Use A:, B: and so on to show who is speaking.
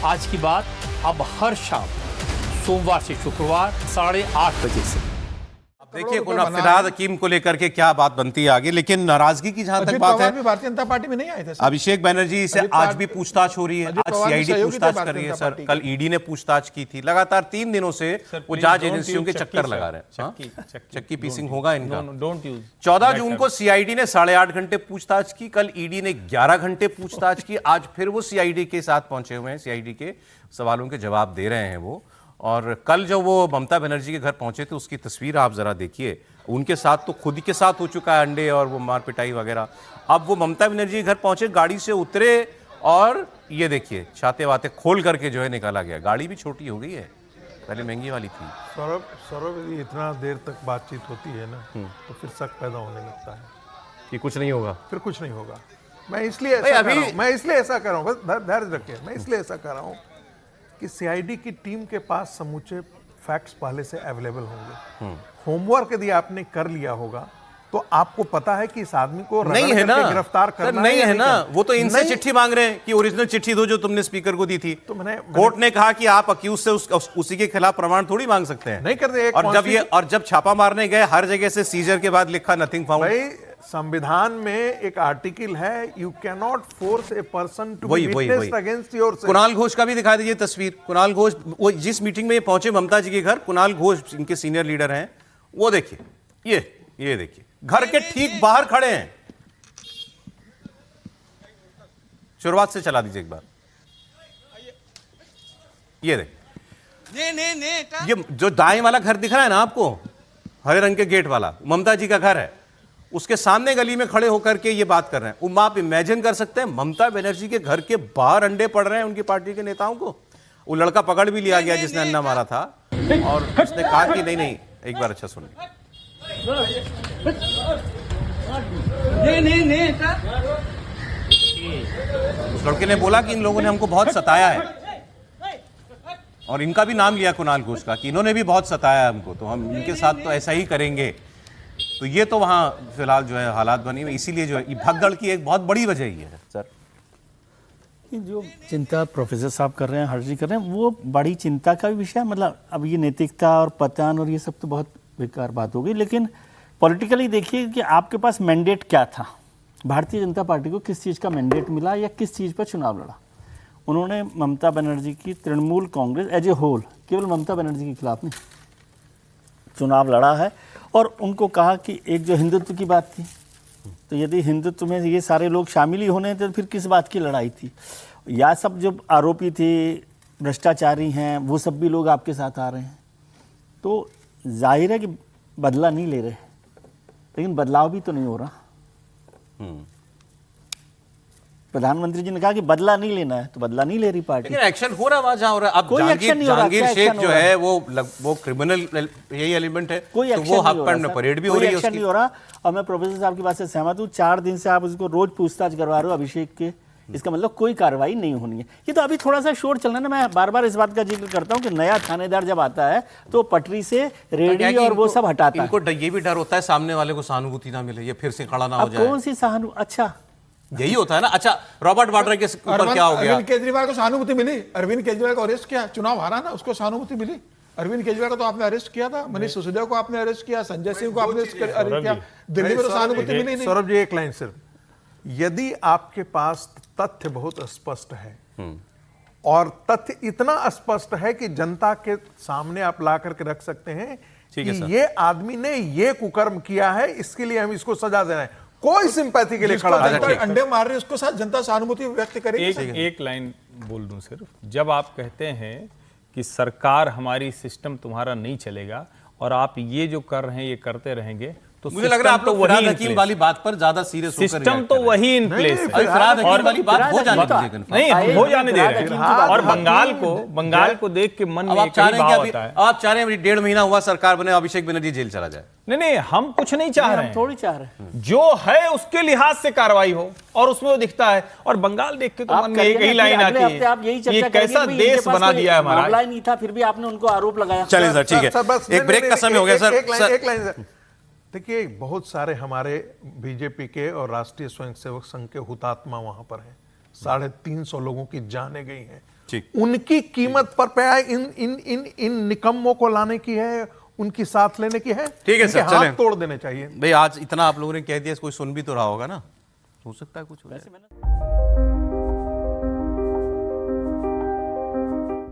A: आज की बात अब हर शाम सोमवार से शुक्रवार 8:30 बजे से।
B: देखिए फिरहाद हकीम को लेकर के क्या बात बनती है आगे, लेकिन नाराजगी की जहां तक बात है,
C: भारतीय जनता पार्टी में नहीं आए थे सर।
B: अभिषेक बनर्जी से आज भी पूछताछ हो रही है। आज सीआईडी पूछताछ कर रही है सर, कल ईडी ने पूछताछ की थी। लगातार 3 दिनों से वो जांच एजेंसियों के चक्कर लगा रहे हैं। चक्की पीसिंग होगा इनका। 14 जून को सीआईडी ने 8.5 घंटे पूछताछ की, कल ईडी ने 11 घंटे पूछताछ की। आज फिर वो सीआईडी के साथ पहुंचे हुए हैं, सीआईडी के सवालों के जवाब दे रहे हैं वो। और कल जब वो ममता बनर्जी के घर पहुंचे थे उसकी तस्वीर आप जरा देखिए। उनके साथ तो खुद के साथ हो चुका है अंडे और वो मार पिटाई वगैरह। अब वो ममता बनर्जी के घर पहुंचे, गाड़ी से उतरे और ये देखिए छाते वाते खोल करके जो है निकाला गया। गाड़ी भी छोटी हो गई है, पहले महंगी वाली थी।
C: सौरभ यदि इतना देर तक बातचीत होती है ना तो फिर शक पैदा होने लगता है
B: कि कुछ नहीं होगा,
C: फिर कुछ नहीं होगा। मैं इसलिए ऐसा कर रहा हूँ, बस धैर्य रखिए। मैं इसलिए ऐसा कर रहा हूँ कि सीआईडी की टीम के पास समूचे फैक्ट्स पहले से अवेलेबल होंगे। होमवर्क यदि आपने कर लिया होगा तो आपको पता है कि इस आदमी को
B: नहीं है ना
C: गिरफ्तार करना
B: नहीं है ना। वो तो इनसे चिट्ठी मांग रहे हैं कि ओरिजिनल चिट्ठी दो जो तुमने स्पीकर को दी थी। तो कोर्ट ने कहा कि आप अक्यूज से उसी के खिलाफ प्रमाण थोड़ी मांग सकते हैं।
C: नहीं करते।
B: और जब छापा मारने गए हर जगह से सीजर के बाद लिखा नथिंग फाउंड।
C: संविधान में एक आर्टिकल है, you can not force a person to be witness against your self.
B: Kunal Ghosh का भी दिखा दीजिए तस्वीर। कुणाल घोष वो जिस मीटिंग में ये पहुंचे ममता जी के घर, कुणाल घोष इनके सीनियर लीडर हैं, वो देखिए, ये देखिए घर के ठीक बाहर खड़े हैं। शुरुआत से चला दीजिए एक बार। ये देखिए, ये जो दाएं वाला घर दिख रहा है ना आपको, हरे रंग के गेट वाला, ममता जी का घर है। उसके सामने गली में खड़े होकर के ये बात कर रहे हैं। वो आप इमेजिन कर सकते हैं ममता बनर्जी के घर के बाहर अंडे पड़ रहे हैं उनकी पार्टी के नेताओं को। वो लड़का पकड़ भी लिया गया जिसने अन्ना मारा था, और उसने कहा कि नहीं, एक बार अच्छा सुनिए। उस लड़के ने बोला कि इन लोगों ने हमको बहुत सताया है, और इनका भी नाम लिया कुणाल घोष का कि इन्होंने भी बहुत सताया है हमको, तो हम इनके साथ तो ऐसा ही करेंगे। तो ये तो वहाँ फिलहाल जो है हालात बनी हुई, इसीलिए जो है भगदड़ की एक बहुत बड़ी वजह ही है सर।
D: जो चिंता प्रोफेसर साहब कर रहे हैं, हर्जी कर रहे हैं, वो बड़ी चिंता का भी विषय है। मतलब अब ये नैतिकता और पतन और ये सब तो बहुत बेकार बात हो गई, लेकिन पॉलिटिकली देखिए कि आपके पास मैंडेट क्या था। भारतीय जनता पार्टी को किस चीज़ का मैंडेट मिला या किस चीज़ पर चुनाव लड़ा। उन्होंने ममता बनर्जी की Trinamool Congress as a whole, केवल ममता बनर्जी के खिलाफ नहीं, चुनाव लड़ा है। और उनको कहा कि एक जो हिंदुत्व की बात थी, तो यदि हिंदुत्व में ये सारे लोग शामिल ही होने थे तो फिर किस बात की लड़ाई थी। या सब जो आरोपी थे भ्रष्टाचारी हैं वो सब भी लोग आपके साथ आ रहे हैं, तो जाहिर है कि बदला नहीं ले रहे, लेकिन बदलाव भी तो नहीं हो रहा। प्रधानमंत्री जी ने कहा कि बदला नहीं लेना है, तो बदला नहीं ले रही पार्टी।
B: लेकिन एक्शन हो रहा है वहां जहां हो रहा है। अब
D: कोई एक्शन नहीं हो रहा।
B: जहांगीर शेख जो है वो क्रिमिनल यही एलिमेंट है,
D: कोई
B: तो वो हक पर परेड भी हो रही है उसकी।
D: नहीं हो रहा। और मैं प्रोफेसर साहब की बात से सहमत हूँ। 4 दिन से आप उसको रोज पूछताछ करवा रहे हो अभिषेक के, इसका मतलब कोई कार्रवाई नहीं होनी है। ये तो अभी थोड़ा सा शोर चल रहा है ना। मैं बार बार इस बात का जिक्र करता हूँ कि नया थानेदार जब आता है तो पटरी से रेडी और वो सब हटाता है।
B: इनको ये भी डर होता है सामने वाले को सहानुभूति ना मिले, ये फिर से खड़ा ना हो जाए।
D: कौन सी सहानुभूति? अच्छा,
B: यही होता है ना। अच्छा, रॉबर्ट वाड्रा के ऊपर क्या हो गया?
C: अरविंद केजरीवाल को सहानुभूति मिली। अरविंद केजरीवाल को अरेस्ट किया, चुनाव हारा ना, उसको सहानुभूति मिली। अरविंद केजरीवाल को तो आपने अरेस्ट किया था, मनीष सिसोदिया को आपने अरेस्ट किया, संजय सिंह को आपने अरेस्ट किया। दिल्ली में तो सहानुभूति मिली नहीं।
E: सौरभ जी एक लाइन सिर्फ, यदि आपके पास तथ्य बहुत स्पष्ट है और तथ्य इतना स्पष्ट है कि जनता के सामने आप ला करके रख सकते हैं कि ये आदमी ने ये कुकर्म किया है, इसके लिए हम इसको सजा दे रहे हैं, कोई सिंपैथी के लिए खड़ा नहीं।
C: अंडे मार रहे उसको साथ जनता सहानुभूति व्यक्त करेगी।
F: एक लाइन बोल दूं सिर्फ, जब आप कहते हैं कि सरकार हमारी, सिस्टम तुम्हारा नहीं चलेगा और आप ये जो कर रहे हैं ये करते रहेंगे, तो
B: मुझे लग रहा है आप लोग फरहाद हकीम वाली बात पर ज्यादा सीरियस होकर
F: सिस्टम तो वही इन प्लेस है।
B: फरहाद हकीम वाली बात हो जाने दीजिए।
F: नहीं, हम हो जाने दे रहे हैं। और बंगाल को देख के मन में एक ही भाव आता है।
B: आप चाह रहे हैं 1.5 महीना हुआ सरकार बने, अभिषेक बनर्जी जेल चला जाए?
F: नहीं, हम कुछ नहीं चाह रहे हैं,
D: थोड़ी चाह रहे हैं।
F: जो है उसके लिहाज से कार्रवाई हो और उसमें वो दिखता है। और बंगाल देख के तो मन में एक ही लाइन आती है,
D: आप यही चर्चा
F: ये कैसा देश बना दिया है हमारा।
D: मामला नहीं था, फिर भी आपने उनको आरोप लगाया।
B: चलिए सर, ठीक है, एक ब्रेक का समय हो गया सर।
E: एक लाइन देखिए, बहुत सारे हमारे बीजेपी के और राष्ट्रीय स्वयंसेवक संघ के हुतात्मा वहां पर हैं।
C: 350 लोगों की जानें गई हैं।
B: ठीक।
C: उनकी कीमत पर पे आए इन निकम्मों को लाने की है, उनकी साथ लेने की है।
B: ठीक है सर,
C: इनके हाथ
B: चलें।
C: तोड़ देने चाहिए।
B: भाई आज इतना आप लोगों ने कह दिया, कोई सुन भी तो रहा होगा ना, हो सकता है कुछ हो जाए।